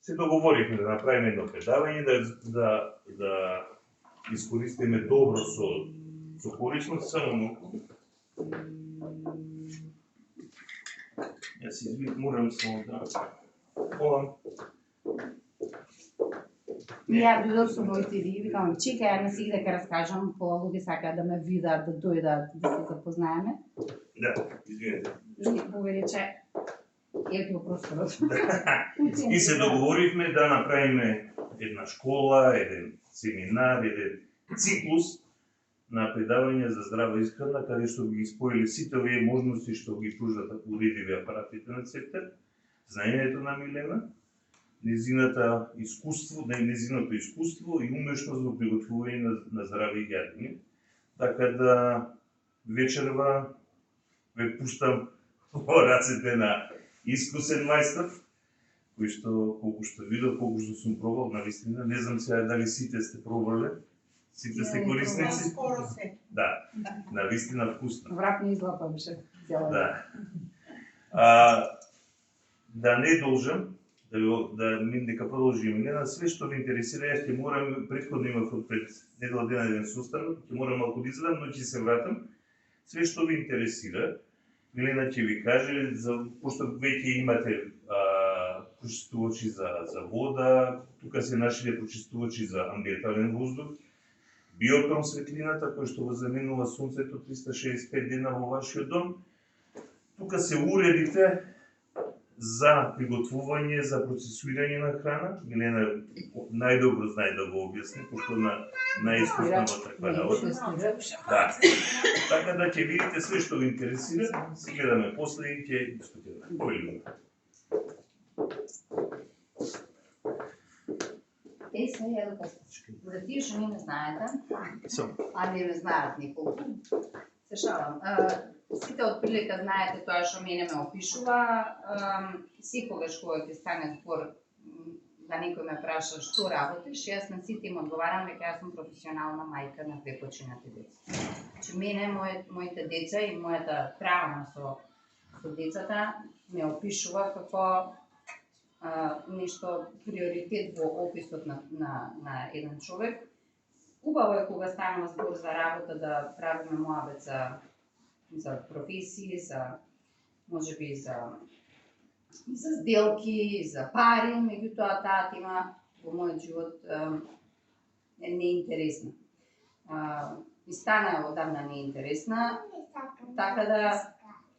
се договоривме да направиме едно предавање, да искористиме добро со корисност, само малку. Јас морам само да молам. Ја додов со моите ви, викам, чека, ја не си дека раскажам, пола луѓе сакаат да ме видат, да дојдат, да се запознаеме. Да, извинете. Што повеличе, ја го просторот. И се договоривме да направиме една школа, еден семинар, еден циклус на предавање за здрава исхрана, каде што ги споили сите овие можности што ги пружат уредиви апаратите на Цептер, знаењето на Милена, незиното искуство и умешност во приготвување на здрави јадење. Така да вечерва ве пуштам во рацете на искусен мајстор, кој што колку што видов, колку што сум пробал, навистина, не знам сега дали сите сте пробале, сите сте корисници. Скоро се. Да, навистина вкусно. Враг не излапамше. Да. Да не должам, дека продолжи Милена, све што ви интересира, јас ќе морам, претходно имав пред недела дена еден состан, ќе морам малку да излезам, но ќе се вратам. Све што ви интересира, Милена ќе ви каже, пошто веќе имате прочистувачи за вода, тука се нашите прочистувачи за амбиентален воздух, биотрон светлината, кој што го заменува сонцето 365 дена во вашиот дом. Тука се уредите за приготвување, за процесуирање на храна. Милена најдобро знае да го објасни, пошто најискусна во таква работа. Да. Така да ќе видите све што ви интересира, се гледаме после и ќе дискутираме. Повелуваме. Сега ја за тие што не знаете, а не знаат николку, се шалам. Сите отприлика знаете тоа што мене ме опишува, секогаш кога ќе стане збор да некој ме праша што работиш, јас на сите им одговарам дека јас сум професионална мајка на две починати деца. Значи мене, моите деца и мојата травма со децата ме опишува како нешто приоритет во описот на еден човек. Убаво е кога станува збор за работа да правиме муабет за професии, за можеби за сделки, за пари, меѓутоа таа тема во мојот живот е неинтересна. И стана одамна неинтересна, така да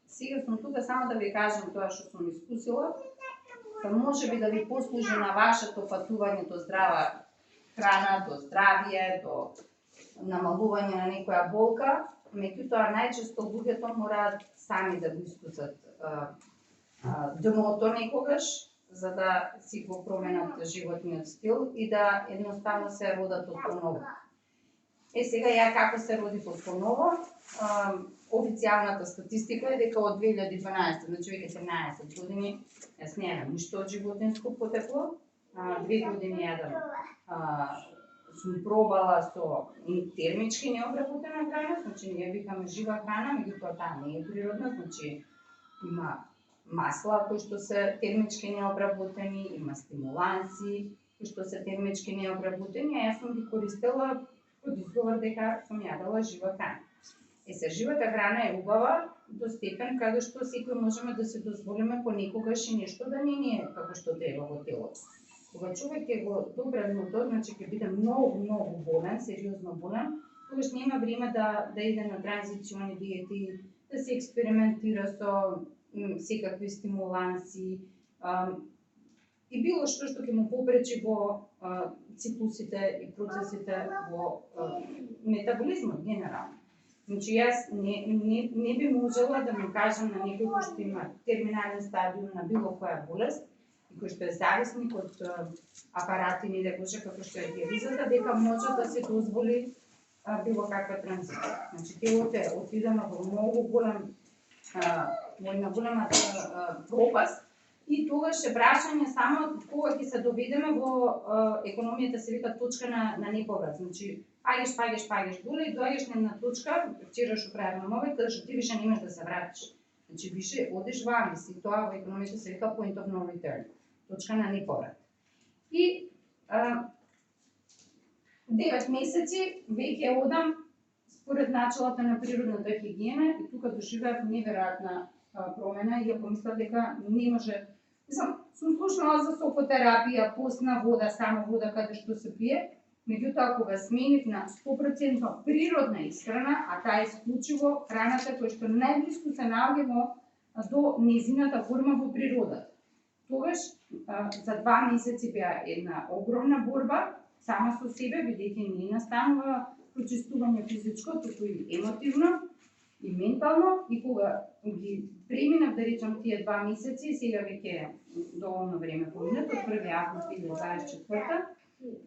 сега сум тука само да ви кажам тоа што сум искусила, па можеби да ви послужи на вашето патување до здрава храна, до здравје, до намалување на некоја болка, меѓутоа најчесто луѓето мораат сами да го искусат дното некогаш, за да си го променат животниот стил и да едноставно се родат од поново. Сега ја како се родив од поново, официјалната статистика е дека од 2012, значи веќе 17 години, јас немам ништо од животинско потекло. 2 години јадам, сум пробала со термички необработена храна, значи ние викаме жива храна, меѓутоа таа не е природна, значи има масла кои што се термички необработени, има стимуланси кои што се термички необработени, а јас сум ги користела од изговор дека сум јадала жива храна. Се живата храна е убава до степен каде што секој можеме да се дозволиме понекогаш и нешто да не ни е како што треба во телото. Кога човек ќе го добре дното, значи ќе биде многу болен, сериозно болен, тогаш нема време да иде на транзициони диети, да се експериментира со секакви стимуланси и било што ќе му попречи во циклусите и процесите во метаболизмот генерално. Значи јас не би можела да му кажам на некој кој што има терминален стадиум на било која болест и кој што е зависник од апарати, не да каже како што е диализата, дека може да се дозволи било каква транзиција. Значи телото е отидено во многу голем во една голема пропаст и тогаш е прашање само кога ќе се доведеме во економијата се вика точка на неповрат. Значи паѓаш доле и доаѓаш на точка, вчера што правевме мовет, каде што ти више не можеш да се вратиш. Значи више одиш во амбис и тоа во економијата се вика point of no return, точка на неповрат. И 9 месеци веќе одам според началата на природната хигиена и тука доживеав неверојатна промена и ја помислав дека не може. Сум слушнала за сокотерапија, постна вода, само вода каде што се пие, меѓутоа кога сменив на 100% природна исхрана, а таа е исклучиво храната која што најблиску се наоѓа до незината форма во природата. Тогаш за 2 месеци беа една огромна борба сама со себе, бидејќи не настанува прочистување физичко, туку и емотивно и ментално, и кога ги преминав, да речам, тие 2 месеци, сега веќе доволно време поминато, од 1. август 2024,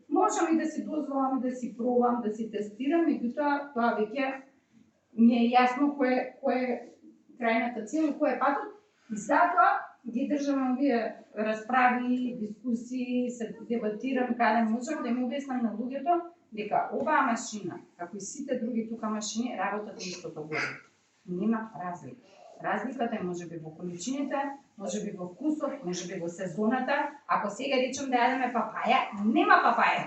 можам и да си дозволам, да си пробам, да си тестирам, меѓутоа тоа веќе ми е јасно кој е крајната цел и кој е патот, и затоа ги држам овие расправи, дискусии, се дебатирам каде можам да им објаснам на луѓето дека оваа машина, како и сите други тука машини, работат истото горе. Нема разлика. Разликата е можеби во количините, можеби во вкусот, можеби во сезоната. Ако сега речем да јадеме папаја, нема папаја.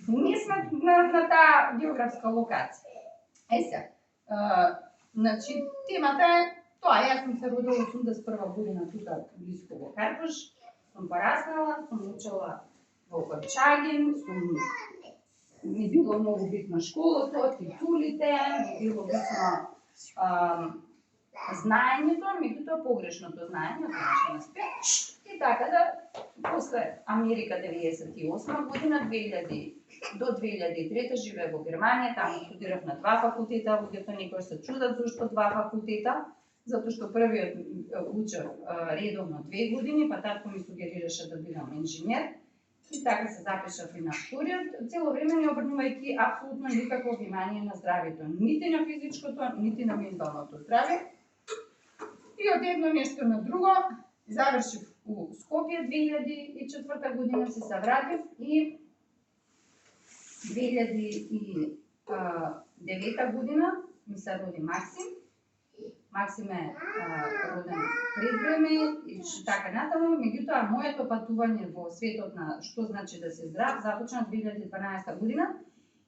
Не сме на таа географска локација. Се, значи, темата е тоа. Јас сум се родила 81 година тука близко во Карпуш, сум пораснала, сум учела во Корчагин, ми било многу битно школото, титулите, ми било битно знаењето, меѓутоа погрешното знаење од нашиот аспект. И така да, после Америка 98 година, 2000 до 2003 живеев во Германија, таму студирав на 2 факултета, луѓето некои се чудат зашто 2 факултета, затоа што првиот учев редовно 2 години, па татко ми сугерираше да бидам инженер. И така се запишав и на вториот, цело време не обрнувајќи апсолутно никакво внимание на здравјето, нити на физичкото, нити на менталното здравје. И од едно нешто на друго, завршив у Скопје 2004 година, се вратив и 2009 година ми се роди Максим. Максим е роден пред време и така натаму, меѓутоа моето патување во светот на што значи да си здрав започна 2012 година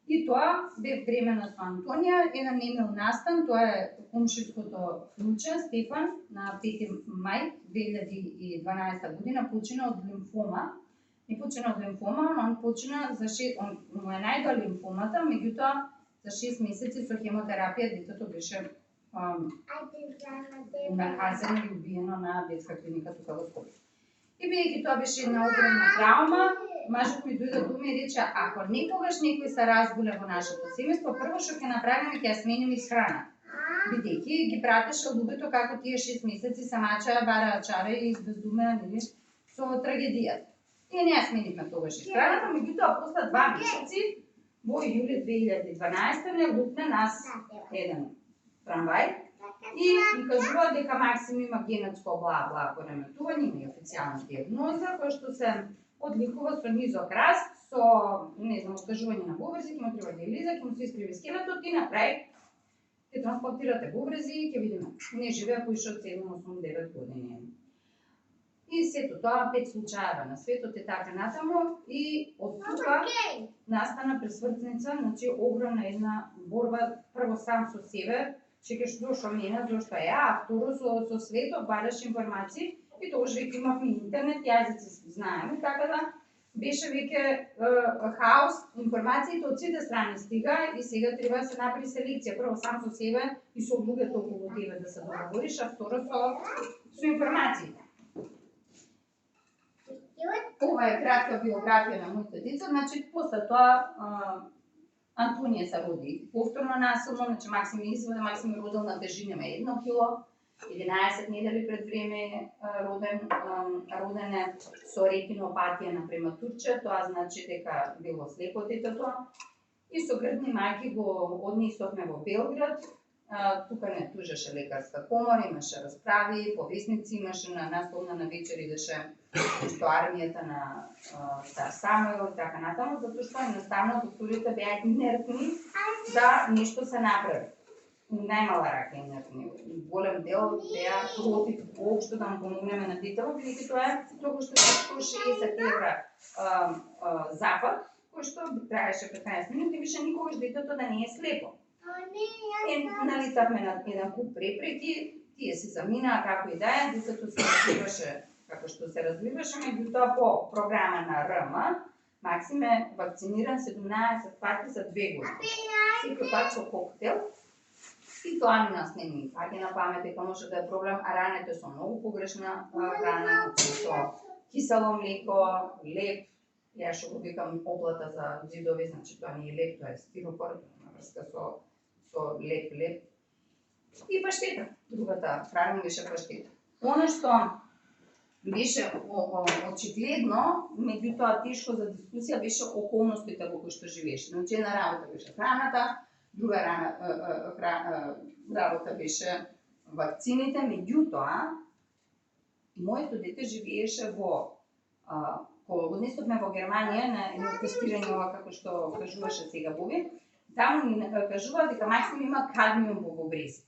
и тоа бев бремена со Антонија, еден немил настан, тоа е комшиското внуче Стефан на 5 мај 2012 година почина од лимфома. Не почина од лимфома, он почина за 6, му е најдоа лимфомата, меѓутоа за 6 месеци со хемотерапија детето беше нахазено и убиено на детска клиника тука во Скопје. И бидејќи тоа беше една огромна травма, мажот ми дојде до мене и рече, ако некогаш некој се разболе во нашето семејство, прво што ќе направиме ќе ја смениме исхрана. Бидејќи ги пратеше луѓето како тие 6 месеци се мачаа, бараа чаре и бездумеа со трагедијата. И не ја сменивме тогаш исхраната, меѓутоа после 2 месеци во јули 2012 не лутне нас еден трамвај и ми кажува дека Максим има генетско бла пореметување, има и официјална диагноза која што се одликува со низок раст, со откажување на бубрези, ќе му треба диализа, ќе му се искриви скелетот и на крај ќе транспортирате бубрези и ќе видиме. Не живеа поише од 7-8-9 години. И сето тоа 5 случаева на светот и така натаму и од тука настана пресвртница, значи огромна една борба прво сам со себе, чекаш зошто мене, зошто ја, а второ со светот бараш информации и тогаш веќе имавме интернет, јазици знаеме, така да беше веќе хаос, информациите од сите страни стига и сега треба да се направи селекција, прво сам со себе и со луѓето околу тебе да се договориш, а второ со информациите. Ова е кратка биографија на моите деца, значи после тоа Антонија се роди повторно насилно, значи Максим изводе, Максим е родил на тежина 1 кило, 11 недели пред време роден е со ретинопатија на прематурче, тоа значи дека било слепо детето. И со грдни мајки го однесовме во Белград, тука не тужеше лекарска комора, имаше расправи, повесници, имаше на насловна на вечер идеше што армијата на Цар Самуил и така натаму, затоа што едноставно докторите беа инертни да нешто се направи. најмала рака инертни. Голем дел беа против воопшто да му помогнеме на детето, бидејќи тоа е толку што 160 евра запад, кој што траеше 15 минути, више никогаш детето да не е слепо. Налитавме на еден куп препреки, тие се заминаа како и да е, детето се развиваше како што се развиваше, меѓутоа по програма на РМ, Максим е вакциниран 17 пати за 2 години. Секој пат со коктел, и тоа нас не ни паѓа на памет дека може да е проблем, а раните со многу погрешна храна, со кисело млеко, леп, ја што го викам облата за џидови, значи тоа не е леп, тоа е стиропор, на врска со леп, и паштета. Другата храна беше паштета. Оно што беше очигледно, меѓутоа тешко за дискусија беше околностите во кои што живееш. Значи една работа беше храната, друга работа беше вакцините, меѓутоа моето дете живееше кога го однесовме во Германија на едно тестирање, како што кажуваше сега Боби, таму ни кажува дека Максим има кадмиум во бубрези.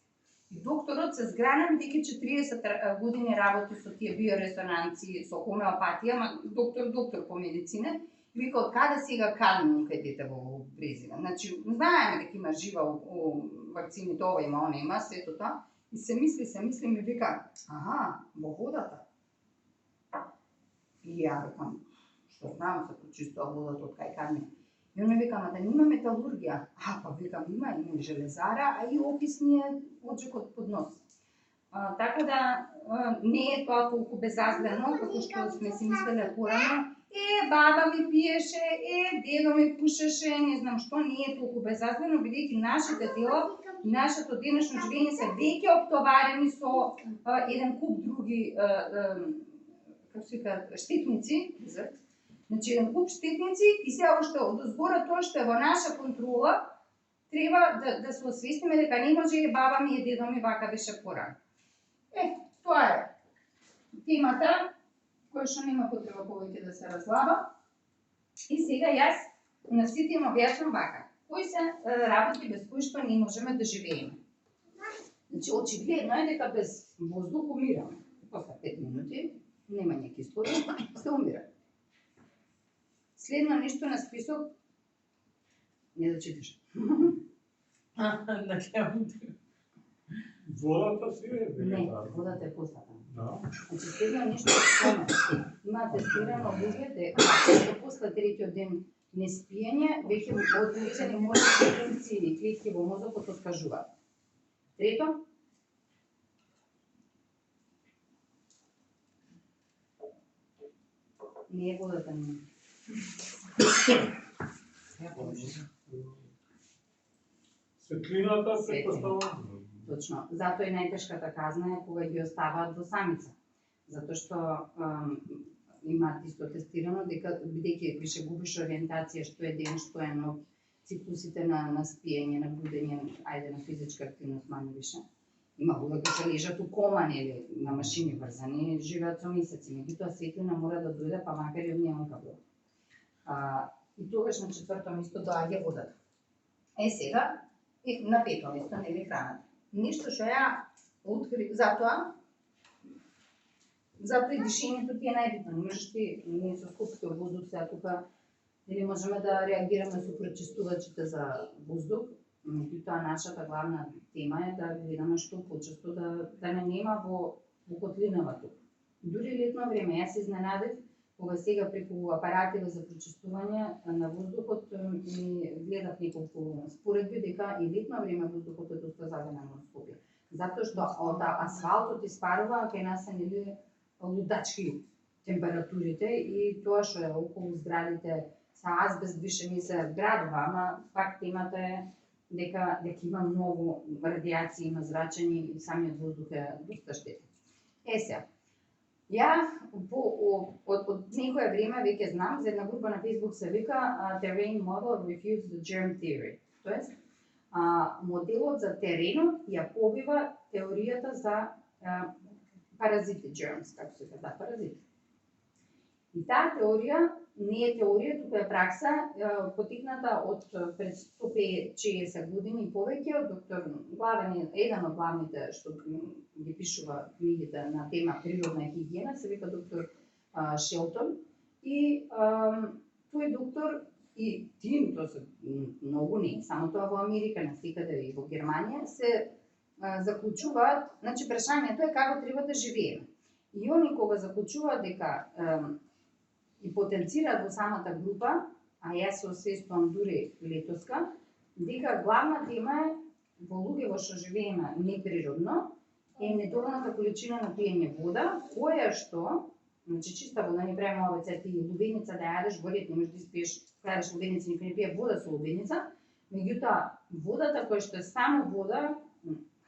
И докторот се зграна, бидејќи 40 години работи со тие биорезонанци, со хомеопатија, доктор по медицина, и вика, од каде сега кадмиум кај дете во бубрезина? Значи, знаеме дека има жива у вакцините, ова има, она има, сето тоа. И се мисли, ми вика, во водата. И ја викам, што знам, се почистува водата од кај кадмиум. И он ми вика, ама да нема металургија. Па викам, има и железара, а и окисни е оджекот под нос. Така да не е тоа толку безазлено, како што сме си мислеле порано. Баба ми пиеше, дедо ми пушеше, не знам што, не е толку безазлено, бидејќи нашите тела, нашето денешно живење се веќе оптоварени со еден куп други, како се вика, штетници, значи еден куп штетници, и сега уште одозгора тоа што е во наша контрола, треба да се освестиме дека не може баба ми и дедо ми вака беше порано. Тоа е темата, која што нема потреба повеќе да се разлаба. И сега јас на сите им објаснам вака. Кои се работи без кои што не можеме да живееме? Значи, очигледно е дека без воздух умираме. После 5 минути, немање кислород, се умира. Следно нешто на список, не да читаш. Водата си е Не, водата е постата. Да. Значи, следно нешто спомен. Има тестирано луѓе дека после третиот ден неспиење, веќе одвлечени мозочни функции, клетки во мозокот откажуваат. Трето, не е водата не. Светлината се поставува. Точно. Затоа и најтешката казна е кога ги оставаат во самица. Затоа што имаат исто тестирано дека бидејќи више губиш ориентација што е ден, што е ног, циклусите на спиење, на будење, ајде на физичка активност мanje више. Има луѓе кои што лежат у кома, нели, на машини врзани, живеат со месеци, меѓутоа светлина мора да дојде, па макар и од неонка била. И тогаш на четврто место доаѓа водата. Сега, на пето место, нели, храната. Нешто што ја откри, затоа и дишењето ти е најбитно. Не можеш ти, ние со скупите воздух сега тука, или можеме да реагираме со пречистувачите за воздух, меѓутоа нашата главна тема е да гледаме што почесто да не нема во котлинава тука. Дури летно време, јас се изненадив, кога сега преку апаратите за пречистување на воздухот ми гледав неколку споредби дека и летно време воздухот е доста загаден во Скопје. Затоа што од асфалтот испарува, кај нас се нели лудачки температурите и тоа што е околу зградите са азбест више не се вградува, ама пак темата е дека има многу радијации, има зрачење и самиот воздух е доста штетен. Сега, ја од некое време веќе знам за една група на Facebook се вика Terrain Model Refutes the Germ Theory. Тоест, моделот за теренот ја побива теоријата за паразити, germs, како се казва, паразити. И таа теорија не е теорија, туку е пракса, потикната од пред 150 години и повеќе од доктор еден од главните што ги пишува книгите на тема природна хигиена, се вика доктор Шелтон. И тој доктор и тим, тоа се многу не, само тоа во Америка, навсекаде и во Германија, се заклучуваат, значи прашањето е како треба да живееме. И они кога заклучуваат дека и потенцираат во самата група, а јас се освестувам дури летоска, дека главна тема е во луѓе во што живееме неприродно е недоволната количина на пиење вода, која што, значи чиста вода, не правиме ова ти лубеница да јадеш, горет не можеш да испиеш, кладеш лубеница, никој не пие вода со лубеница, меѓутоа водата која што е само вода,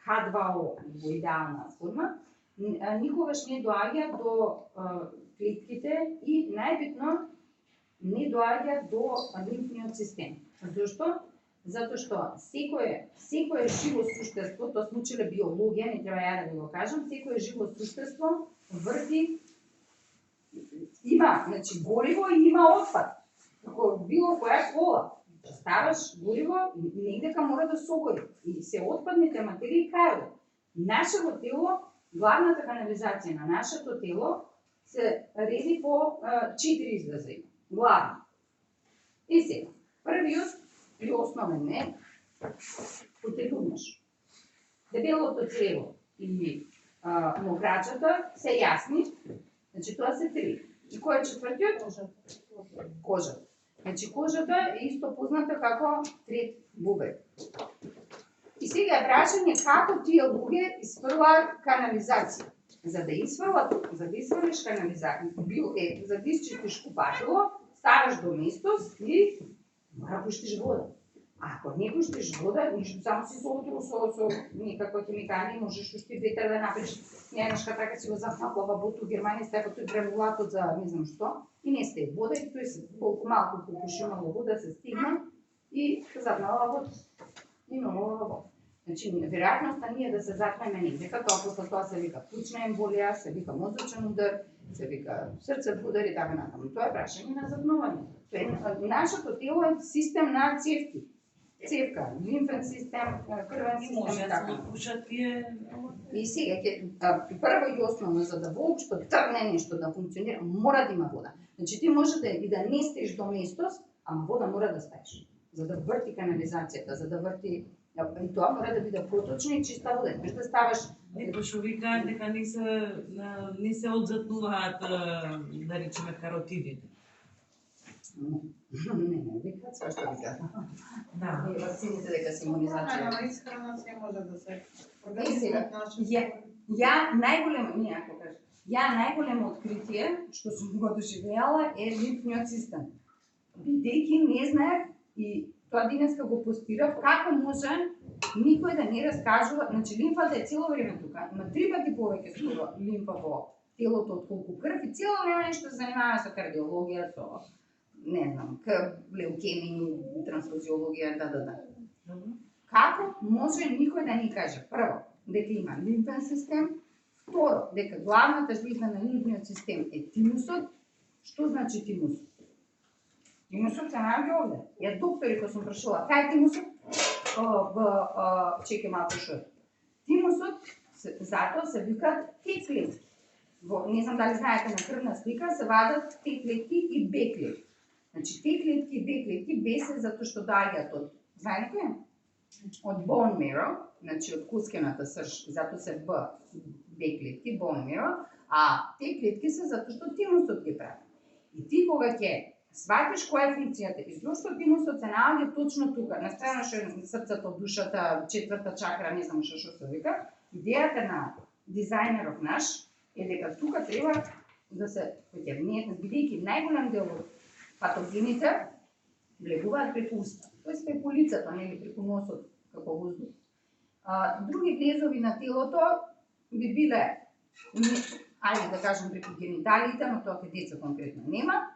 H2O во идеална форма, никогаш не доаѓа до клетките и најбитно не доаѓа до лимфниот систем. Зошто? Затоа што секое живо суштество, тоа сме учеле биологија, не треба ја да ви го кажам, секое живо суштество врти има, значи гориво и има отпад. Како било која кола, ставаш гориво, негдека мора да согори и се отпадните материи кај. Нашето тело, главната канализација на нашето тело се реди по 4 изрази. Главни. И сега, првиот и основен е потелумаш. Дебелото црево и мокрачата се јасни, значи тоа се 3. И кој е четвртиот? Кожата. Значи кожата е исто позната како трет бубрек. И сега е прашање како тие луѓе испрлаат канализација. За да испрлиш канализација, за да исчистиш купатило, ставаш до местос и мора пуштиш вода. А ако не пуштиш вода, ништо само си сотру со некаква химикали, можеш уште ветер да направиш. Еднашка така си го запнала буту Германија, стаја тој гранулатот за не знам што, и не стае вода, и тој се колку малку попушимало вода се стигна и запнала вода. И ново вода. Значи, веројатноста ние да се запнеме негдека, тоа после тоа се вика плучна емболија, се вика мозочен удар, се вика срцето удар и така натаму. Тоа е прашање на запнување. Нашето тело е систем на цевки. Цевка, лимфен систем, крвен систем и така. И сега, прво и основно, за да воопшто тргне нешто да функционира, мора да има вода. Значи ти може и да не стеш до местос, ама вода мора да ставиш. За да врти канализацијата, за да врти... И тоа мора да биде проточна и чиста вода. Не да ставаш... Ето што викаат дека не се одзатнуваат, да речеме, каротидите. Не, викаат се што викаат. Да. И вакцините дека се имунизација. На исхрана се може да се Ја најголемо откритие што сум го доживеала е лимфниот систем. Бидејќи не знаев и тоа денеска го постирав, како може никој да не раскажува, значи лимфата е цело време тука, има 3 пати повеќе скоро лимфа во телото отколку крв и цело време нешто се занимава со кардиологија, со не знам, леукемија, трансфузиологија, да. Како може никој да ни каже прво дека има лимфен систем, второ дека главната жлеза на лимфниот систем е тимусот. Што значи тимусот? Тимусот се наоѓа овде. Ја доктори кој сум прашала, кај е тимусот? Чекај малку шо. Тимусот затоа се викаат Т клетки. Не знам дали знаете, на крвна слика се вадат Т клетки и Б клетки. Значи Т клетки и Б клетки Б се затоа што доаѓаат од, знаете, од bone marrow, значи од кускената срж, затоа се Б клетки, bone marrow, а Т клетки се затоа што тимусот ги прави. И ти кога ќе сватиш која е функцијата и зошто тимусот се наоѓа точно тука, на страна што е срцето, душата, четврта чакра, не знам што се вика, идејата на дизајнеров наш е дека тука треба да се поќевнијат, бидејќи најголем дел од патогените влегуваат преку уста, тоест преку лицето, нели преку носот, како воздух. Други влезови на телото би биле, ајде да кажем преку гениталиите, но тоа кај деца конкретно нема,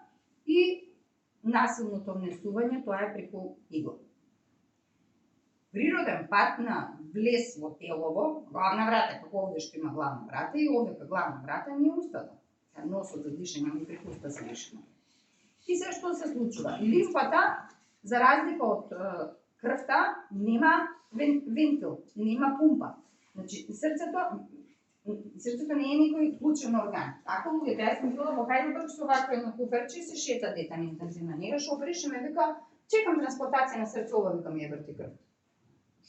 и насилното внесување, тоа е преку игла. Природен пат на влез во телово, главна врата, како овде што има главна врата, и овде главна врата не е устата. Носот за дишење, не преку уста се дишење. И се што се случува? Лимфата, за разлика од крвта, нема вентил, нема пумпа. Значи, срцето не е никој клучен орган. Ако луѓето, јас сум била во Хајделберг со вакво едно куферче и се шета дете на интензивна нега, шофериш и ме вика, чекам трансплантација на срцова, вика ми ја врти крв.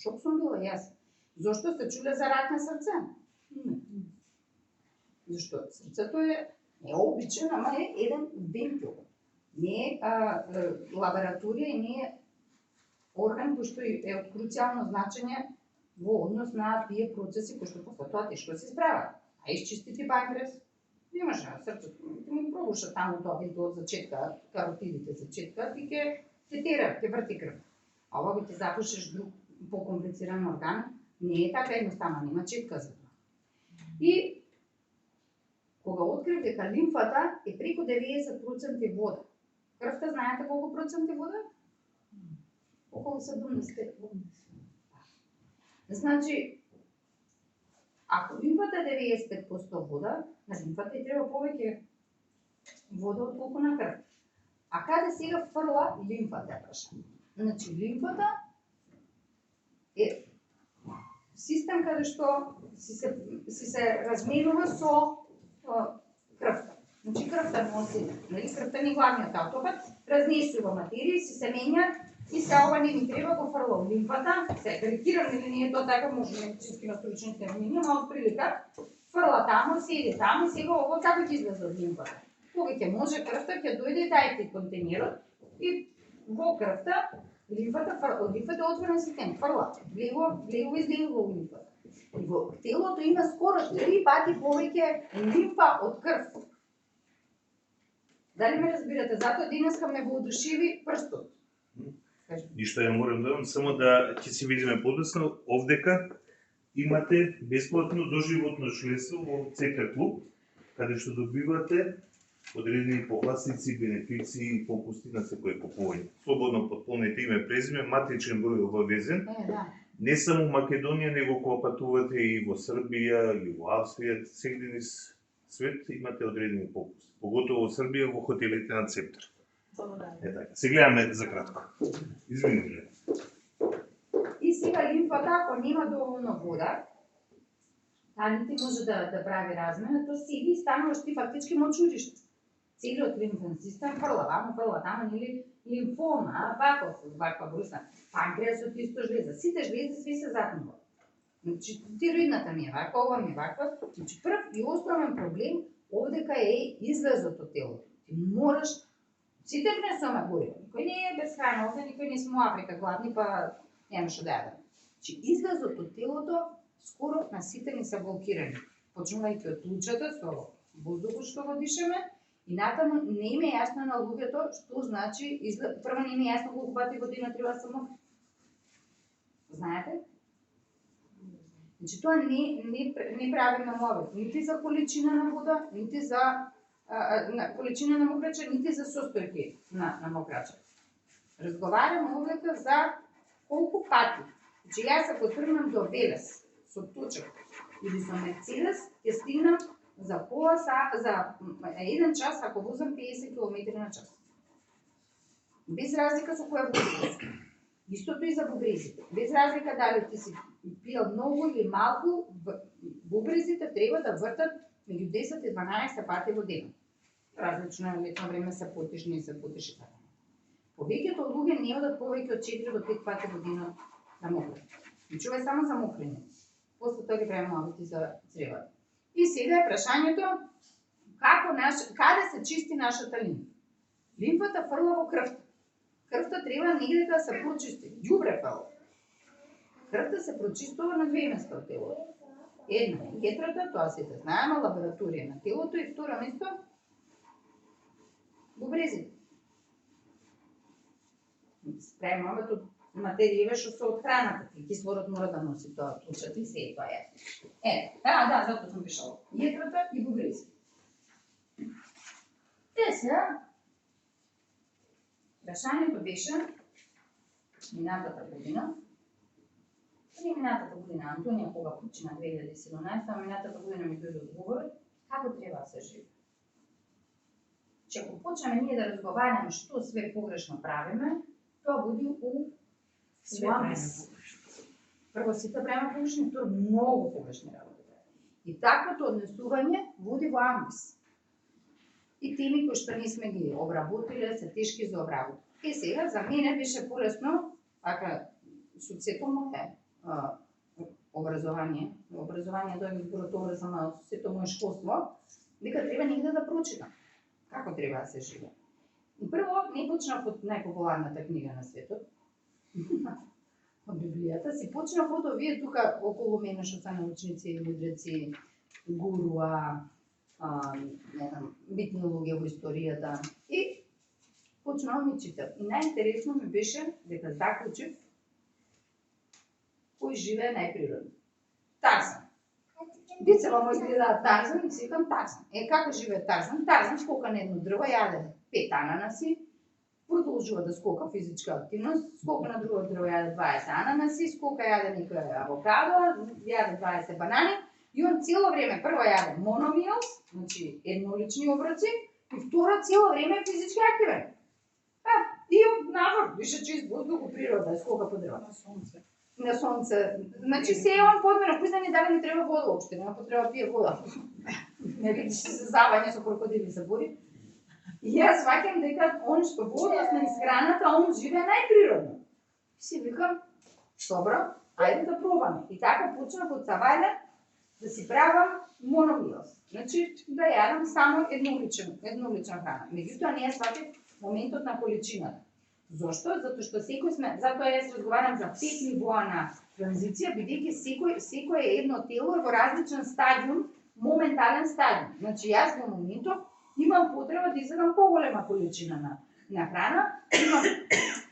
Шок сум била јас. Зошто сте чуле за рак на срце? Не. Зашто срцето е обичен, ама е еден вентил. Не е лабораторија и не е орган кој што е од круцијално значење во однос на тие процеси кои што после тоа тешко се исправат. А исчисти ти панкреас, немаш срцето, ти му пробуша таму тоа вентил од зачетка, каротидите зачетка, ти ќе тера, ќе врти крв. А ова ти запушиш друг покомплициран орган, не е така едноставно, нема четка за тоа. И кога открив дека лимфата е преку 90% вода. Крвта знаете колку проценти вода? Околу 70%. Значи, ако лимфата е 95% вода, на лимфата и треба повеќе вода од колку на крв. А каде сега фрла лимфата прашање? Значи, лимфата е систем каде што си се разменува со крвта. Значи крвта носи, нали, крвта ни главниот автопат, разнесува материја, си се менјат и се ова не ни треба го фрло лимфата, се карикирам или не е тоа така, може медицински на стручни термини, но од прилика фрла таму, седи таму и сега ова како ќе излезе од лимфата. Кога ќе може крвта ќе дојде и дајте контейнерот и во крвта лимфата е отворен систем, фрла, влегува излегува во лимфата. И во телото има скоро 3 пати повеќе лимфа од крв. Дали ме разбирате? Затоа денеска ме воодушеви прстот. Ништо ја морам да само да ќе се видиме подоцна овдека имате бесплатно доживотно членство во ЦК клуб, каде што добивате одредени погласници, бенефиции и попусти на секој купување. Слободно потполнете име, презиме, матричен број обавезен. Да. Не само во Македонија, него кога патувате и во Србија, и во Австрија, сегде низ свет имате одредени попусти. Поготово во Србија, во хотелите на Цептар. Е така. Се гледаме за кратко. Извинете. И сега лимфата, ако нема доволно вода, таа не ти може да прави размена, тоа седи и стануваш ти фактички мочуриш. Целиот лимфен систем фрла вамо, таму, или лимфома, ваква брусна, панкреасот исто жлеза, сите жлези сви се затнуваат. Значи, тироидната ми е ваква, ова ми е ваква, значи прв и основен проблем овдека е излезот од телото. Ти мораш, сите внесуваме гориво, никој не е без храна, овде никој не сме во Африка гладни, па нема што да јадеме. Значи, излезот од телото скоро на сите ни се блокирани, почнувајќи од плучата со воздухот што го дишеме, и натаму не им е јасно на луѓето што значи изглед. Прво не им е јасно колку пати година треба да се мокри. Знаете? Значи тоа не правиме мовет, нити за количина на вода, нити за количина на мокрача, нити за состојки на мокрача. Разговараме овдека за колку пати. Значи јас ако тргнам до Велес со точак или со Мерцедес, ќе стигнам за еден час ако возам 50 км на час. Без разлика со која возиш. Истото и за бубрезите. Без разлика дали ти си пиел многу или малку, бубрезите треба да вртат меѓу 10 и 12 пати во ден. Различно е летно време се потиш, не се потиш и така. Повеќето луѓе не одат повеќе од 4 до 5 пати во денот на мокрење. Значи ова е само за мокрење. После тоа ги правиме работи за цревата. И сега е прашањето каде се чисти нашата лимфа? Лимфата фрла во крвта. Крвта треба негде да се прочисти. Ѓубре фрла. Крвта се прочистува на две места од телото. Една е јетрата, тоа сите знаеме, лабораторија на телото, и второ место бубрезите. Спремаме од материје што се од храната, кислород мора да носи тоа, плучата и се тоа е. Да, затоа сум пишала. Јетрата и бубрезите. Сега, прашањето беше минатата година. Минатата година Антонија кога почина 2017, минатата година ми дојде одговорот како треба да се живее. Че ако почнеме ние да разговараме што све погрешно правиме, тоа води у лампис. Прво сите правиме погрешни, тоа многу погрешни работи. И таквото однесување води во амбис. И теми кои што не сме ги обработиле се тешки за обработка. И сега за мене беше полесно, така со сето мое образование дојде зборот образовано со сето мое школство, дека треба негде да прочитам како треба да се живее. Прво не почнав од најпопуларната книга на светот, од Библијата, си почнав од овие тука околу мене што се научници, мудреци, гуруа, не знам, битни луѓе во историјата и почнав ми читам. И најинтересно ми беше дека заклучив кој живее најприродно. Тарзан. Децева му изгледаат Тарзан и си викам Тарзан. Како живее Тарзан? Тарзан скока на едно дрво, јаде 5 ананаси, продолжува да скока физичка активност, скока на друго дрво, јаде 20 ананаси, скока јаде некој авокадо, јаде 20 банани и он цело време прво јаде мономиос, значи еднолични оброци, и второ цело време е физички активен. И од навор, више чист воздух у природа, скока по дрва. На сонце. Значи се он подмена, кој знае дали ми треба вода уопште, нема потреба пие вода. Не видиш се завање со крокодили се бори. И јас сваќам дека он што во однос на исхраната, он живее најприродно. И си викам, добро, ајде да пробаме. И така почнав од савајле да си правам мономиос. Значи да јадам само еднолична храна. Меѓутоа не ја сваќав моментот на количината. Зошто? Затоа што затоа јас разговарам за 5 нивоа на транзиција, бидејќи секој едно тело е во различен стадиум, моментален стадиум. Значи јас во моментот имам потреба да изедам поголема количина на храна. Имам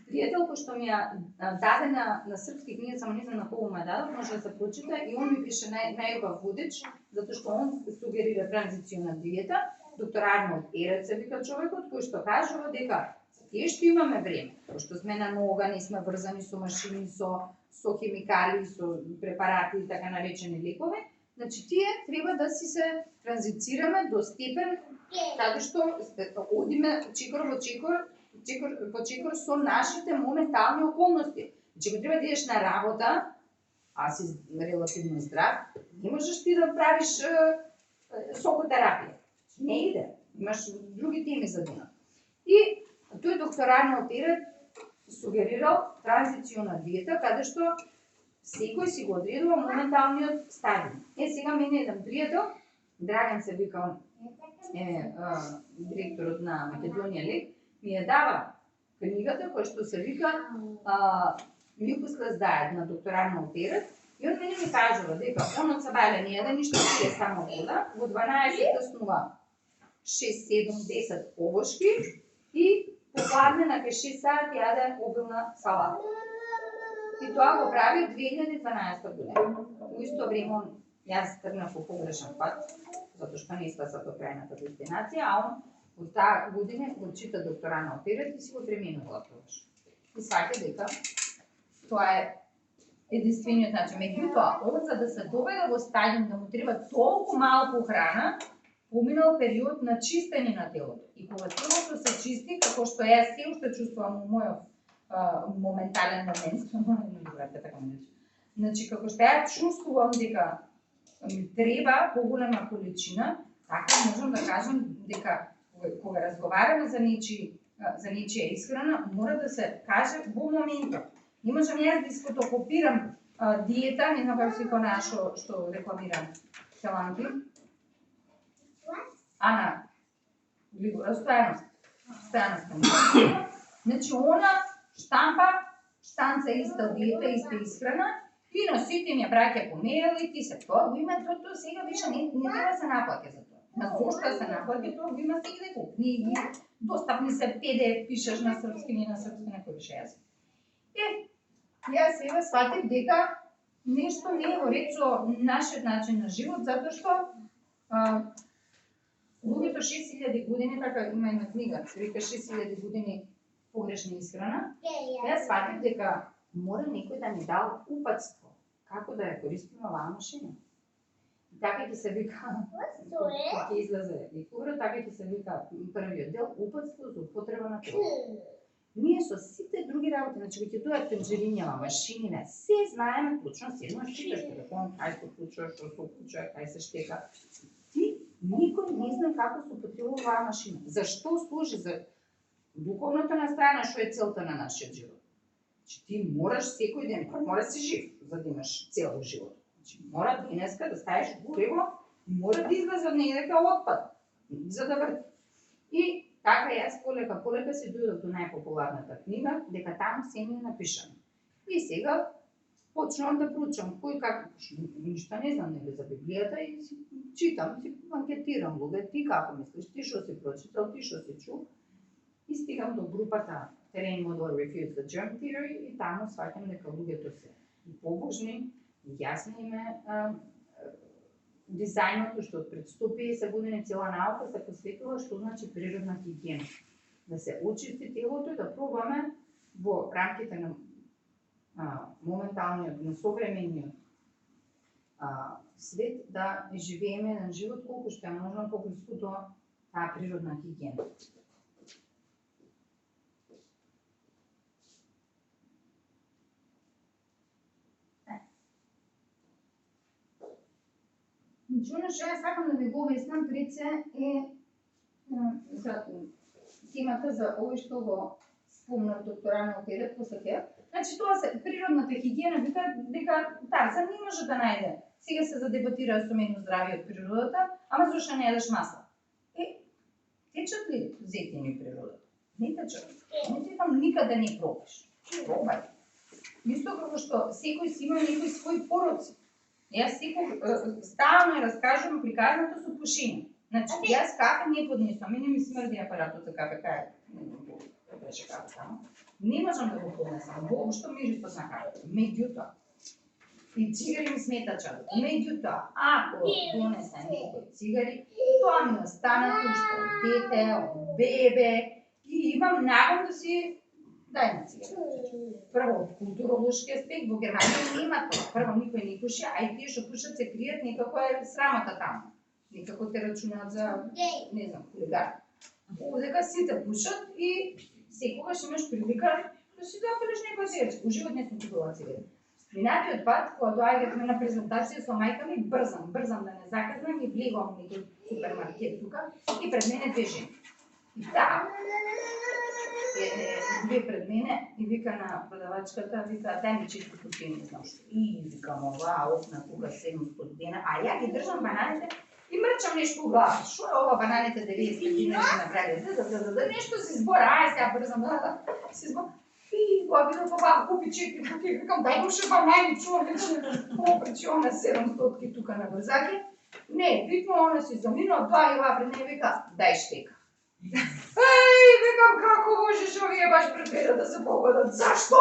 пријател кој што ми ја даде на српски книга, само не знам на кого ме дадов, може да се прочита, и он ми пише најубав водич, затоа што он сугерира транзициона диета. Доктор Арнолд Ерец се вика човекот кој што кажува дека тие што имаме време, пошто сме на нога, не сме врзани со машини, со хемикали, со препарати и така наречени лекови, значи тие треба да си се транзицираме до степен каде што одиме чекор по чекор со нашите моментални околности. Значи ако треба да идеш на работа, а си релативно здрав, не можеш ти да правиш сокотерапија. Не иде. Имаш други теми за денот. И тој доктор Арнолд Ерец сугерирал транзициона диета, каде што секој си го одредува моменталниот стадиум. Сега мене еден пријател, Драган се вика он, директорот на Македонија Лек, ми ја дава книгата која што се вика Мјукуслес Дајет на доктор Арнолд Ерец, и он мене ми кажува дека он од сабајле не јаде ништо, пие само вода, во 12 снува 6, 7, 10 овошки и попладне на 6 сати јаде обилна салата. И тоа го прави 2012 година. У исто време јас тргнав по погрешен пат, затоа што не стаса до крајната дестинација, а он во таа година го чита доктор Арнолд Ерец и си го пременувала погрешно. И сваќа дека тоа е единствениот начин. Меѓутоа, он за да се доведе во стадиум да му треба толку малку храна, поминал период на чистење на телото. И кога телото се чисти, како што јас се уште чувствувам у мојот моментален момент, така ми рече. Значи, како што ја чувствувам дека ми треба поголема количина, така можам да кажам дека кога разговараме за нечија исхрана, мора да се каже во моментот. Не можам јас да искотокопирам диета, не знам како се вика што рекламирам Хеланки. Ана Стојанов. Значи, она штанца иста диета, иста исхрана, и на сите ми ја праќа померали, ти се тоа, го има тоа сега више не треба да се наплаќа за тоа. На зошто се наплаќа тоа, го има сега дека книги, достапни се PDF, пишеш на српски, не на српски, на кој беше јазик. Јас сега сватив дека нешто не е во ред со нашиот начин на живот, затоа што луѓето 6000 години, така има една книга, се вика 6000 години погрешна исхрана, јас сватив дека мора некој да ми дал упатство како да ја користиме оваа машина. Така ќе се вика, ќе излезе ликувра, така ќе се вика првиот дел, упатство за употреба на тело. Ние со сите други работи, значи кога ќе дојдат тенџерињава, машинине, се знаеме точно, се едно читаш телефон, кај се вклучува, што се вклучува, кај се штека. Ти никој не знае како се употребува оваа машина. Зашто служи за духовната настрана, што е целта на нашиот живот. Значи ти мораш секој ден, мора да си жив, за да имаш цел во живот. Значи мора денеска да ставиш гориво, мора да излезе од негде као отпад, за да врти. И така јас полека се дојдов до најпопуларната книга, дека таму се ми е напишано. И сега почнувам да проучам кој како, ништо не знам нели за Библијата и си читам, си анкетирам луѓе, ти како мислиш, ти што си прочитал, ти што си чул. И стигам до групата Terrain Model Refutes the Germ Theory и таму сваќам дека луѓето се побожни, јасно им е дизајнот што пред 150 години цела наука се посветила што значи природна хигиена. Да се очисти телото и да пробаме во рамките на моменталниот, на современиот свет да живееме еден живот колку што е можно поблиску до таа природна хигиена. Значи, оно што ја сакам да ви го обяснам пред се е за темата за овој што го спомнав доктор Ана Отерет посетил. Значи, тоа се природната хигиена вика дека Тарзан не може да најде. Сега се задебатира со мено здравје од природата, ама зошто не едеш масло? Течат ли зетини природата? Не течат. Не текам никаде не пробаш. Пробај. Исто како што секој си има некои своји пороци. Јас секој стално раскажувам приказната со пушење. Значи, јас кафе не поднесувам, мене ми смрди апаратот за кафе, кај беше кафе само. Не можам да го поднесам, воопшто мирисот на кафе. Меѓутоа, и цигари ми сметачат. Меѓутоа, ако донесе некој цигари, тоа ми остана уште од дете, од бебе, и имам нагон да си дај на цигари. Прво, од културолошки аспект, во Германија нема тоа. Прво, никој не пуши, а и тие што пушат се кријат, некако е срамота таму. Некако те рачунаат за, не знам, хулиган. Овдека сите пушат и секогаш имаш прилика да си допалиш некој цигарче. У живот не сум купила цигари. Минатиот пат, кога доаѓавме на презентација со мајка ми, брзам да не заказнам и влегувам некој супермаркет тука и пред мене две жени. И таа две пред мене и вика на продавачката, вика, дај ми 4 кутии, не знам што. И викам, оваа окна тука 700 дена, а ја ги држам бананите и мрчам нешто у глава. Шо е ова бананите 90 динара направи? Нешто се збора, ај сега брзам да се збора. И кога видам кога купи 4 кутии, викам, дај душе банани, чувам вече попречи она 700 тука на брзаки. Не, битно она си заминува, доаѓа пред неја вика, дај штека. Викам, како можеш овие баш пред мене да се погодат? Зашто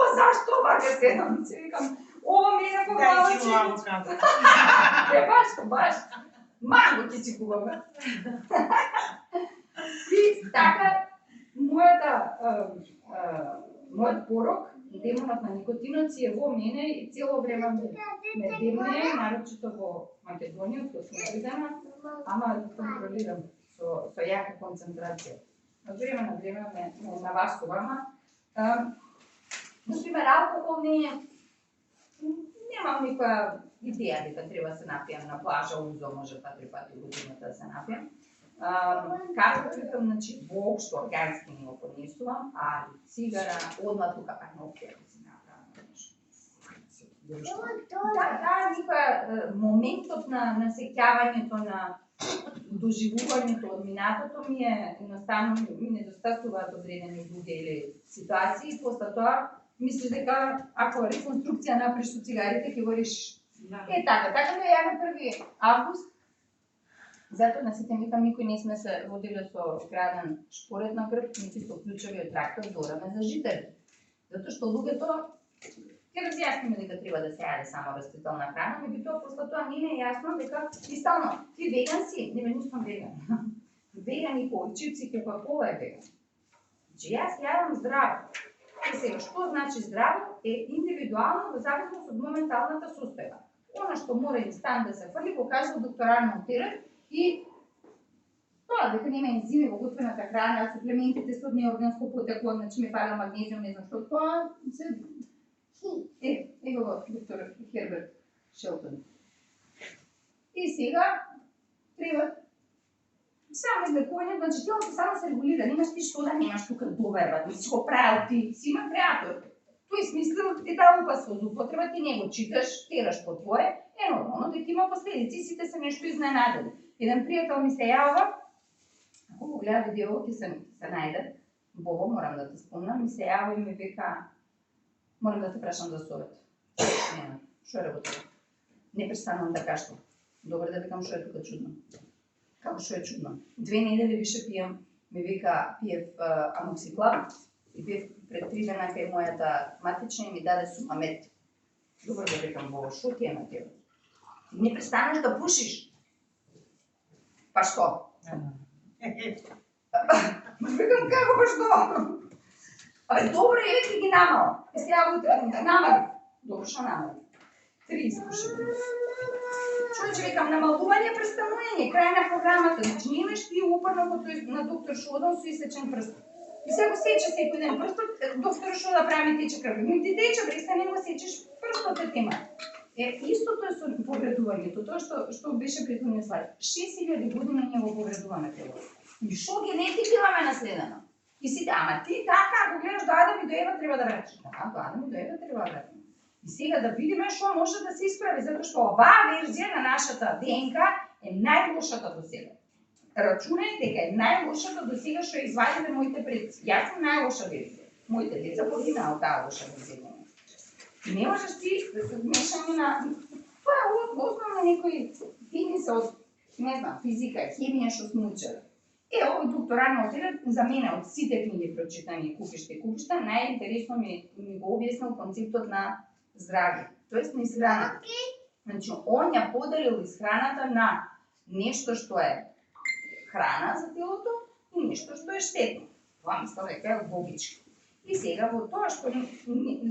вака седам? Си викам, ова мене повалачи. Баш. Манго ќе си куваме. И така, мојот порок, демонот на никотинот си е во мене и цело време ме демне, нарочито во Македонија, кој сум придена, ама контролирам со јака концентрација. Од време на време ме навасувам. Например, алкохол немам никоја идеја дека треба да се напијам на плажа, узо може 2-3 пати годината да се напијам. Кафе пипам, значи, воопшто органски не го поднесувам, а цигара, одма тука па ноќи да си направам нешто. Да, никоја моментот на сеќавањето, на доживувањето од минатото ми е едноставно ми недостасуваат одредени луѓе или ситуации, после тоа мислиш дека ако реконструкција направиш со цигарите ќе го решиш. Така да ја на 1 август. Затоа на сите викам, никој не сме се водили со граден шпоред на грб, нити со клучевиот трактор зораме за жители. Затоа што луѓето ќе разјасниме дека треба да се јаде само растителна храна, меѓутоа после тоа не е јасно дека и стално ти веган си, не сум веган. Веган и колчици Кока-кола е веган. Значи јас јадам здраво. И сега што значи здраво е индивидуално во зависност од моменталната состојба. Она што мора инстант да се фрли, го кажува доктор Арнолд Терет и тоа дека нема ензими во готвената храна, суплементите со неорганско потекло, значи ми фала магнезиум, не знам што, тоа се го доктор Херберт Шелтон. И сега треба само излекување, значи телото само се регулира, немаш ти што да немаш тука доверба, си го правил ти, си има креатор. Тој смислил ти дал указ во употреба, ти не го читаш, тераш по твое, нормално дека има последици, сите се нешто изненадени. Еден пријател ми се јавува, ако го гледа видео, ќе се најде, Бобо, морам да те спомнам, ми се јавува и ми вика, морам да те прашам за совет. Што е работа? Не престанувам да кашлам. Добре да викам што е тука чудно. Како што е чудно. 2 недели више пијам, ми вика, пиев амоксиклав и пиев пред 3 дена кај мојата матична и ми даде сумамет. Добре да викам, Бобо, што ти е на тебе? Не престанеш да пушиш. Па што? Викам, како па што? Абе, добре, ти ги намал. Сега утре намали. Добро што намали. 3 искуши. Човече, викам, намалување, престанување, крај на програмата. Значи, не имаш ти упорно като на доктор Шодан со исечен прст. И сега го сече секој ден прстот, доктор Шода прави тече крв. Но ти тече, брестане го сечеш прстот е тема. Истото е со повредувањето, тоа што беше претходния слайд. 6000 години ние го повредуваме телото. И што генетика имаме наследено? И си ама ти така, ако гледаш до Адам и до Ева треба да вратиш. Да, до Адам и до Ева треба да вратиш. И сега да видиме што може да се исправи, затоа што оваа верзија на нашата ДНК е најлошата до сега. Рачунај дека е најлошата до сега што извадиле моите предци. Јас сум најлоша верзија. Моите деца погинаа од таа лоша верзија. Не можеш ти мешање на тоа е основно некои финица од, не знам, физика, хемија што сме учели. Овој доктор Арнолд Терет за мене од сите книги прочитани купишта, најинтересно ми го објаснил концептот на здравје, тоест на исхрана. Значи, он ја поделил исхраната на нешто што е храна за телото и нешто што е штетно. Това мисля дека е логички. И сега во тоа што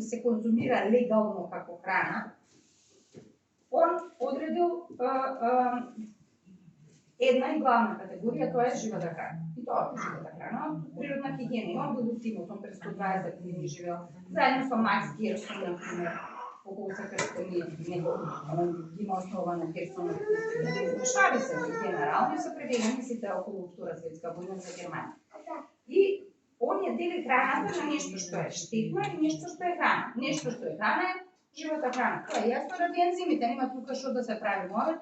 се конзумира легално како храна, он одредил една и главна категорија, тоа е живата храна. И тоа е живата храна, природна хигиена. Он бил активно, он през 120 години живеел, заедно со Макс Герсон, например, околу сакрстени, он има основа на Герсон. Шваби се, генерално, и се преведени сите околу Втора светска војна за Германија. И он ја дели храната на нешто што е штетно и нешто што е храна. Нешто што е храна е живата храна. Тоа е јасно ради ензимите, нема тука што да се прави нови.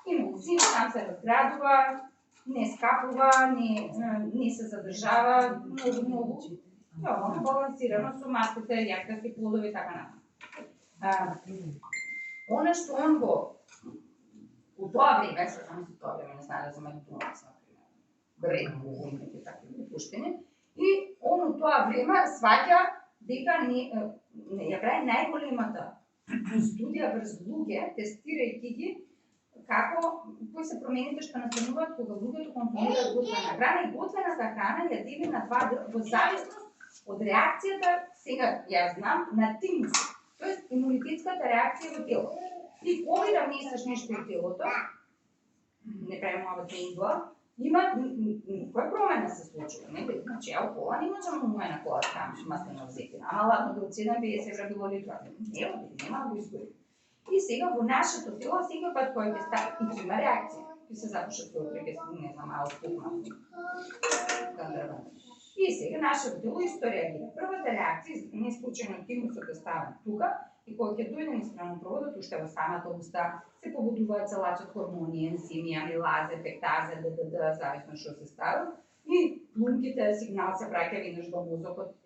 Има ензим, там се разградува, не скапува, не се задржава многу. Тоа е балансирано со мастите, јакасти, плодови и така натаму. Она што он го у тоа време, само за тоа време, не знае да земе тумац, например, вредно умните такви непуштени, и он у тоа време сваќа дека ја прави најголемата студија врз луѓе, тестирајќи ги кои се промените што настануваат кога луѓето консумираат готвена храна, и готвената храна ја дели на два дела во зависност од реакцијата, сега ја знам, на тимус, тоест имунитетската реакција во телото. И кога да внесеш нешто во телото, не правим ова изгла, има која промена се случува, не бе, значи алкола не можеме му на кола там маслено взетина, ама ладно бил 750 евра било литра, нема го изгори. И сега во нашето тело, сега пат кој ќе стане, и има реакција, ќе се запушат тој не знам, мало спукна. И сега нашето тело исто реагира. Првата реакција, не случајно тимусот е ставен тука, и кој ќе дојде низ хранопроводот, уште во самата уста, се побудуваат, се лачат хормони, ензими, амилазе, пектазе, зависно што се ставил, и лунките сигнал се праќа веднаш во мозокот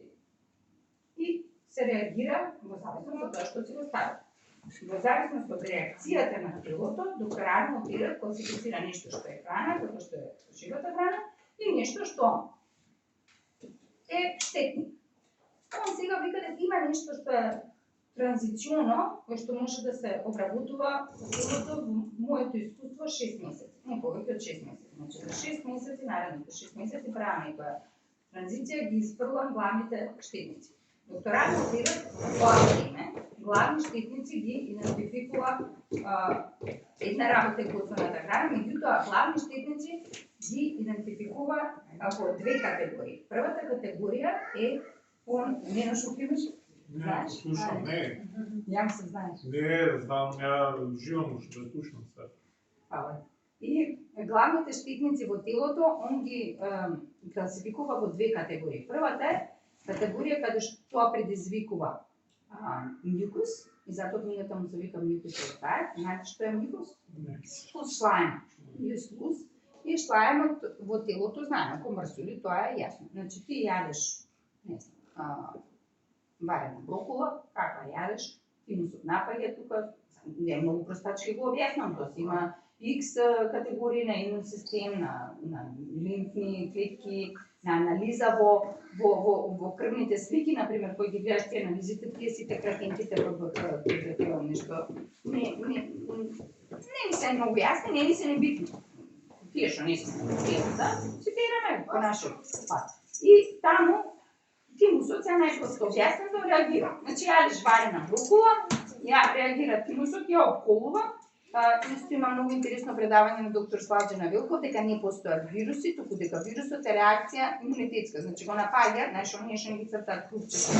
и се реагира во зависност од тоа што си го ставил. Во зависност од реакцијата на телото, доктор Арнолд Терет класифицира нешто што е храна, како што е живата храна, и нешто што е штетно. Он сега вика дека има нешто што е транзиционо, кој што може да се обработува во телото, во моето искуство 6 месеци, не повеќе од 6 месеци. Значи за 6 месеци, наредните 6 месеци правам некоја транзиција, ги испрлам главните штетници. Докторатот е тоа време, главни штетници ги идентификува една работа е косвената храна, меѓутоа главни штетници ги идентификува во две категории. Првата категорија е по неношо примеш, знаеш? Слушам, не. Јам се знаеш. Не, знам, ја живам уште, слушам се. И главните штетници во телото, он ги класификува во две категории. Првата е категорија каде што тоа предизвикува мјукус, и затоа книгата му се вика мјукусот тај. Знаете што е мјукус? Шлаем. Или слуз. И шлаемот во телото, знаеме, ако мрсули, тоа е јасно. Значи ти јадеш, не знам, варена брокула, каква јадеш, тимусот напаѓа тука, не е многу простачки го објаснам, тоа си има X категории на имун систем, на лимфни клетки, на анализа во крвните слики, например, кои ги гледаш тие анализите, тие сите кратинките во нешто не ми се многу јасни, не ми се небитни. Тие што не се цитираме по нашиот пат. И таму тимусот се најпросто објаснен да реагира. Значи јадеш варена брокула, ја реагира тимусот, ја обколува. Исто има многу интересно предавање на доктор Славџана Велков дека не постојат вируси, туку дека вирусот е реакција имунитетска, значи го напаѓа, знаеш, оние што не ги цртаат клупчета.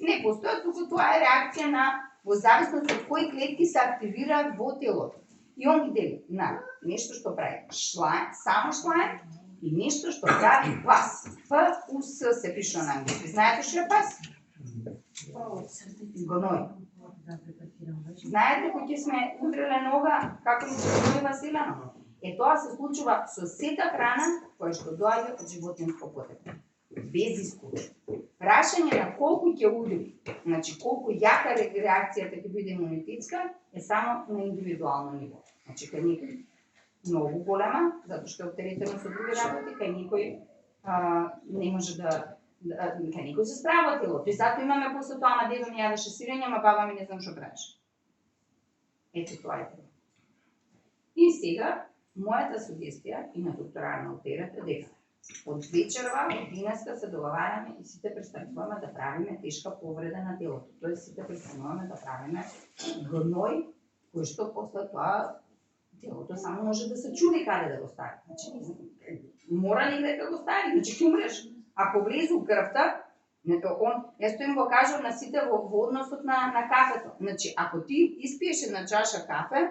Не постојат, туку тоа е реакција на во зависност од кои клетки се активираат во телото. И он ги дели на нешто што прави шлаем, само шлаем, и нешто што прави пас. П-У-С се пишува на англиски. Знаете што е пас? Гној. Знаете кој ќе сме удреле нога, како ни се гнојва селено? Тоа се случува со сета храна која што доаѓа од животинско потекло. Без исклучок. Прашање на колку ќе удри, значи колку јака реакцијата ќе биде имунитетска, е само на индивидуално ниво. Значи кај некој многу голема, затоа што е оптеретено со други работи, кај некој не може кај некој се справа телото. И затоа имаме после тоа, ама дедо ми јадеше сирење, ама баба ми не знам што правеше. Ето тоа е. И сега, мојата сугестија и на доктора Арна Алтерет е дека од вечерва, од денеска се договараме и сите престануваме да правиме тешка повреда на телото. Тоест сите престануваме да правиме гној, кој што после тоа телото само може да се чуди каде да го стави. Значи, мора негде да го стави, значи ќе умреш. Ако влезе у крвта, јас тоа им го кажам на сите во односот на кафето. Значи, ако ти испиеш една чаша кафе,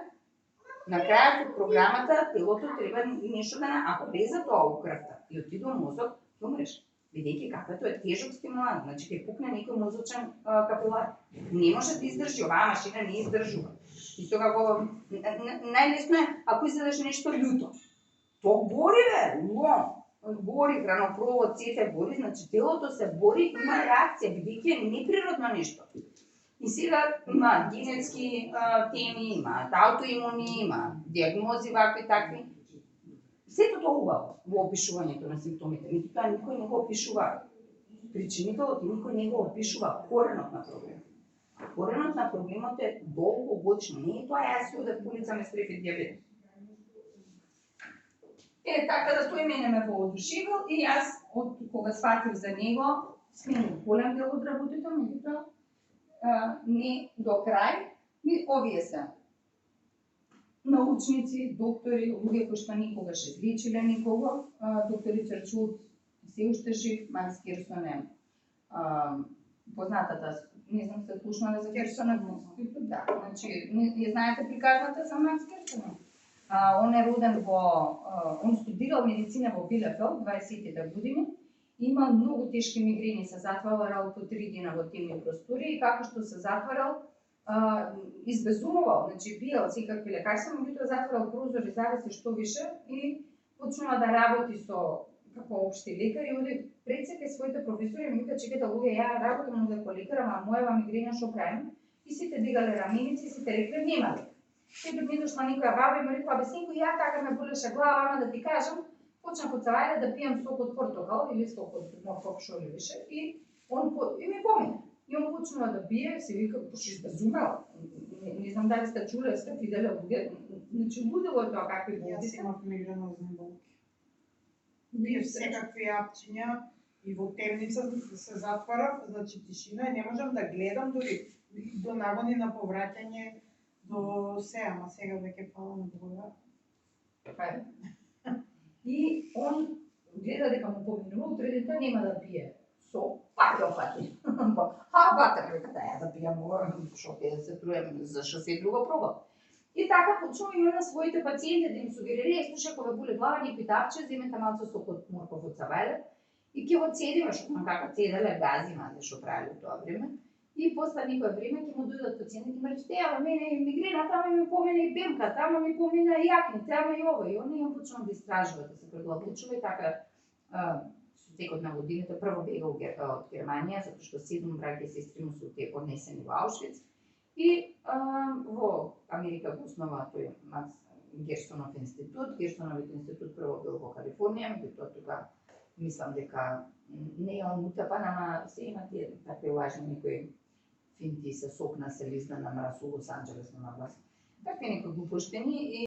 на крајот од програмата телото треба нешто да ако влезе тоа у крвта и отиде во мозок, ќе умреш. Бидејќи кафето е тежок стимулант, значи ќе пукне некој мозочен капилар. Не може да издржи, оваа машина не издржува. И тога го најлесно е ако изедеш нешто љуто. Тоа гори гори, хранопровод, сите гори, значи телото се бори, има реакција, бидејќи е неприродно нешто. И сега има генетски теми, има аутоимуни, има диагнози вакви такви. Сето тоа убаво во опишувањето на симптомите, меѓутоа никој не го опишува причинителот и никој не го опишува коренот на проблемот. Коренот на проблемот е долгогодишно, не е тоа јас си одев по улица ме стрефи диабет. Така да тој мене ме воодушевил и јас од кога сватив за него, сменив голем дел од работите, меѓутоа не до крај. Овие се научници, доктори, луѓе кои што никогаш излечиле никого, доктор Ричард Шулц се уште жив, Манс Кирсонен, познатата, не знам се слушнала за Кирсонен, да, значи, ја знаете приказната за Манс Кирсонен. Он е роден он студирал медицина во Билефелд 20-тите години, имал многу тешки мигрени, се затварал по 3 дена во темни простори и како што се затварал, избезумувал, значи пиел секакви лекарства, меѓутоа затварал прозори, завеси што више и почнува да работи како општи лекар и оди пред се кај своите професори, ми вика, чекайте луѓе, ја работам како лекар, ама мојава мигрена што правим? И сите дигале раменици, сите рекле нема лекар. Ето ми дошла никоја баба и ме рекла, синко, ја така ме болеше глава, ама да ти кажам, почнав од цавајле да пијам сок од портокал или сок од морков шо ли више и ми помине. И он почнува да пие, се вика, поше избезумел. Не знам дали сте чуле, сте виделе луѓе, значи лудило е тоа какви болки. Јас имав мигренозни болки. Пиев секакви апчиња И во темница се затворав, значи тишина, и не можам да гледам дури до нагони на повраќање до се, ама сега веќе фала на Бога. Така е. И он гледа дека му поминува, утре дете нема да пие сок, пак ја фати. Батер, века да ја да пијам ова, што ќе да се труем, зашто се друго пробав. И така почнува и на своите пациенти да им сугерира, слушај кога боле глава, ги питавче, земете малце сок од морков од савајле и ќе го цедиме, што како цеделе газима, што правеле во тоа време. И после некој време ќе му дојдат пациенти и му рече, ама мене и мигрена, тама ми помина и бемка, тама ми помина и јакни, тама и ова. И они ја почнува да истражуваат, да се предлабочува и така со текот на годините прво бега од Германија, затоа што 7 браќа и сестри му се однесени во Аушвиц. И во Америка го основа тој Макс Герсонов институт. Герсоновиот институт прво бил во Калифорнија, меѓутоа тука мислам дека не е он утапан, ама се има тие такви важни некои финти се сокна се лизна на мраз у Лос Анџелес на глас. Такви некои глупоштини и